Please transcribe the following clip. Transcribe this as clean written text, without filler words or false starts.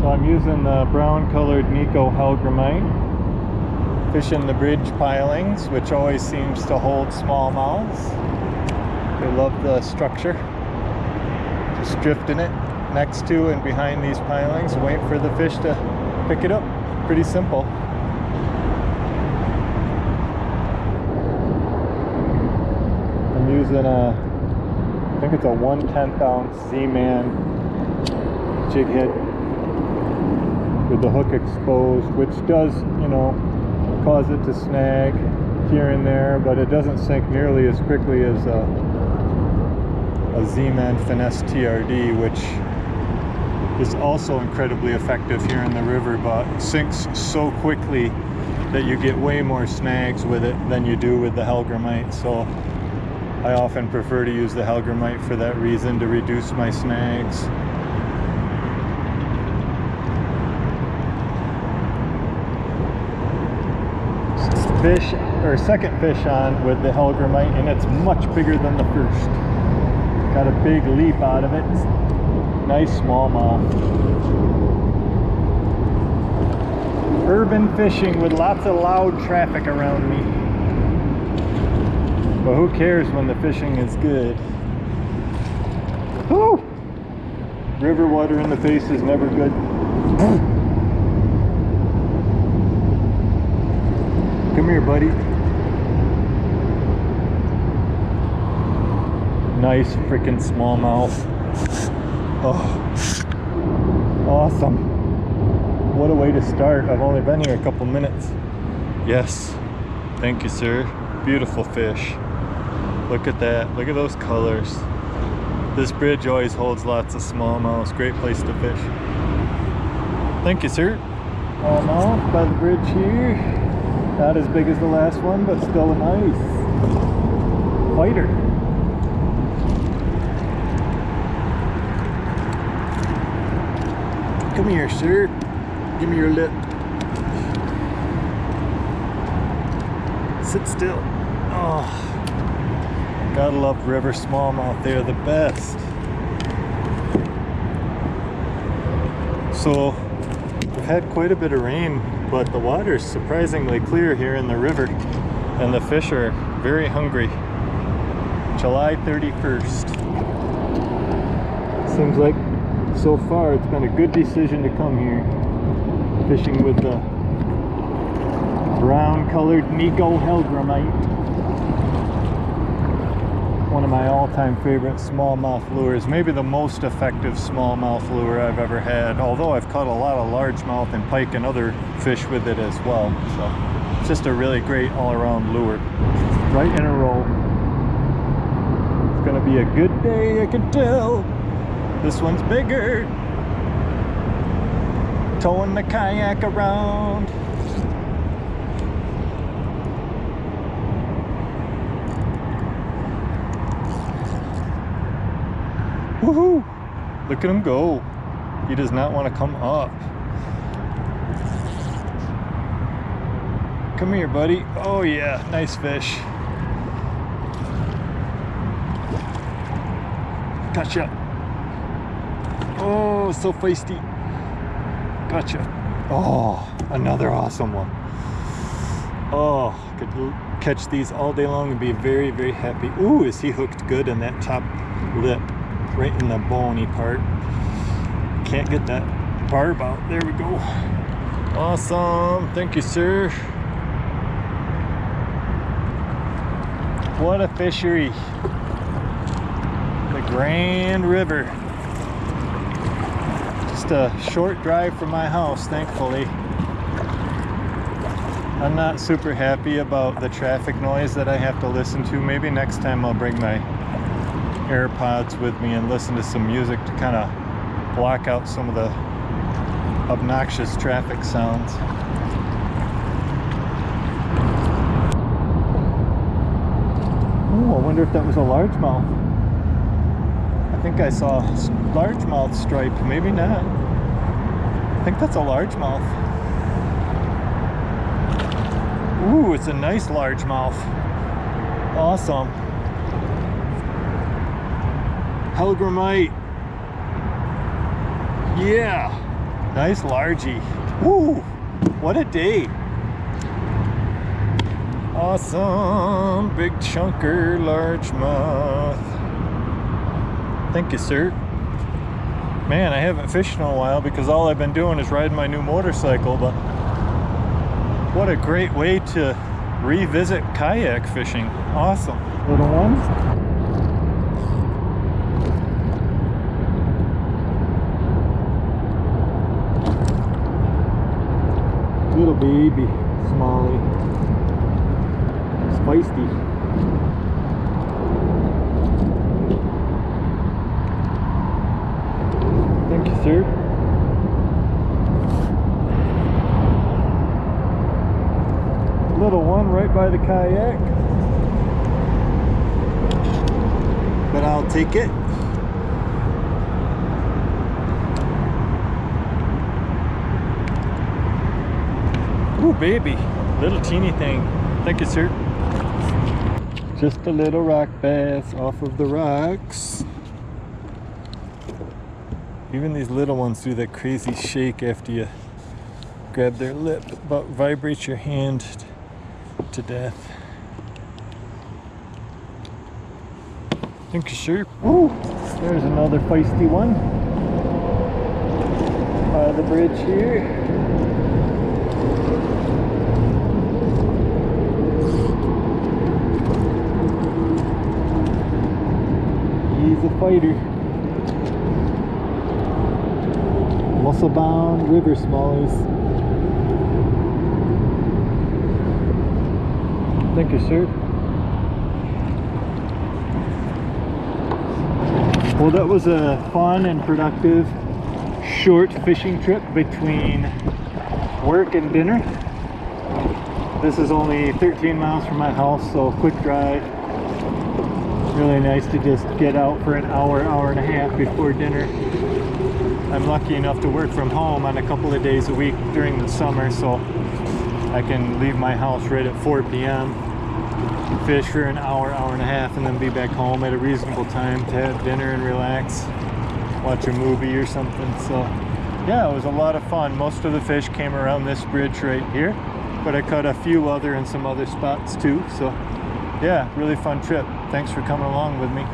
So I'm using the brown colored Nikko Hellgrammite, fishing the bridge pilings, which always seems to hold smallmouths. They love the structure. Just drifting it next to and behind these pilings and wait for the fish to pick it up. Pretty simple. I'm using I think it's a 1/10 ounce Z-Man jig head with the hook exposed, which does, you know, cause it to snag here and there, but it doesn't sink nearly as quickly as a Z-Man Finesse TRD, which is also incredibly effective here in the river, but sinks so quickly that you get way more snags with it than you do with the Hellgrammite. So I often prefer to use the Hellgrammite for that reason, to reduce my snags. Fish, or second fish on with the Hellgrammite, and it's much bigger than the first. Got a big leap out of it. Nice smallmouth. Urban fishing with lots of loud traffic around me. But who cares when the fishing is good? Woo! River water in the face is never good. Come here, buddy. Nice freaking smallmouth. Oh, awesome. What a way to start. I've only been here a couple minutes. Yes. Thank you, sir. Beautiful fish. Look at that. Look at those colors. This bridge always holds lots of smallmouths. Great place to fish. Thank you, sir. Smallmouth by the bridge here. Not as big as the last one, but still a nice fighter. Come here, sir. Give me your lip. Sit still. Oh, gotta love river smallmouth. They're the best. So we've had quite a bit of rain, but the water is surprisingly clear here in the river, and the fish are very hungry. July 31st. Seems like so far it's been a good decision to come here. Fishing with the brown colored Nikko Hellgrammite. One of my all-time favorite smallmouth lures. Maybe the most effective smallmouth lure I've ever had. Although I've caught a lot of largemouth and pike and other fish with it as well. So it's just a really great all-around lure. Right in a row. It's gonna be a good day, I can tell. This one's bigger. Towing the kayak around. Woohoo! Look at him go. He does not want to come up. Come here, buddy. Oh yeah, nice fish. Gotcha. Oh, so feisty. Gotcha. Oh, another awesome one. Oh, could catch these all day long and be very, very happy. Ooh, is he hooked good in that top lip, right in the bony part. Can't get that barb out. There we go. Awesome. Thank you, sir. What a fishery. The Grand River. Just a short drive from my house, thankfully. I'm not super happy about the traffic noise that I have to listen to. Maybe next time I'll bring my AirPods with me and listen to some music to kind of block out some of the obnoxious traffic sounds. Oh, I wonder if that was a largemouth. I think I saw a largemouth stripe. Maybe not. I think that's a largemouth. Ooh, it's a nice largemouth. Awesome. Hellgrammite. Yeah, Nice largie. Woo! What a day. Awesome. Big chunker largemouth. Thank you, sir. Man, I haven't fished in a while because all I've been doing is riding my new motorcycle, but what a great way to revisit kayak fishing. Awesome. Little ones. Little baby smallie. It's feisty. Thank you, sir. Little one right by the kayak. But I'll take it. Ooh, baby. Little teeny thing. Thank you, sir. Just a little rock bass off of the rocks. Even these little ones do that crazy shake after you grab their lip. About vibrates your hand to death. Thank you, sir. Ooh, there's another feisty one. By the bridge here. He's a fighter. Muscle-bound river smallies. Thank you, sir. Well, that was a fun and productive short fishing trip between work and dinner. This is only 13 miles from my house, so quick drive. Really nice to just get out for an hour, hour and a half before dinner. I'm lucky enough to work from home on a couple of days a week during the summer, so I can leave my house right at 4 p.m. fish for an hour, hour and a half, and then be back home at a reasonable time to have dinner and relax, watch a movie or something. So yeah, it was a lot of fun. Most of the fish came around this bridge right here, but I caught a few other in some other spots too. So yeah, really fun trip. Thanks for coming along with me.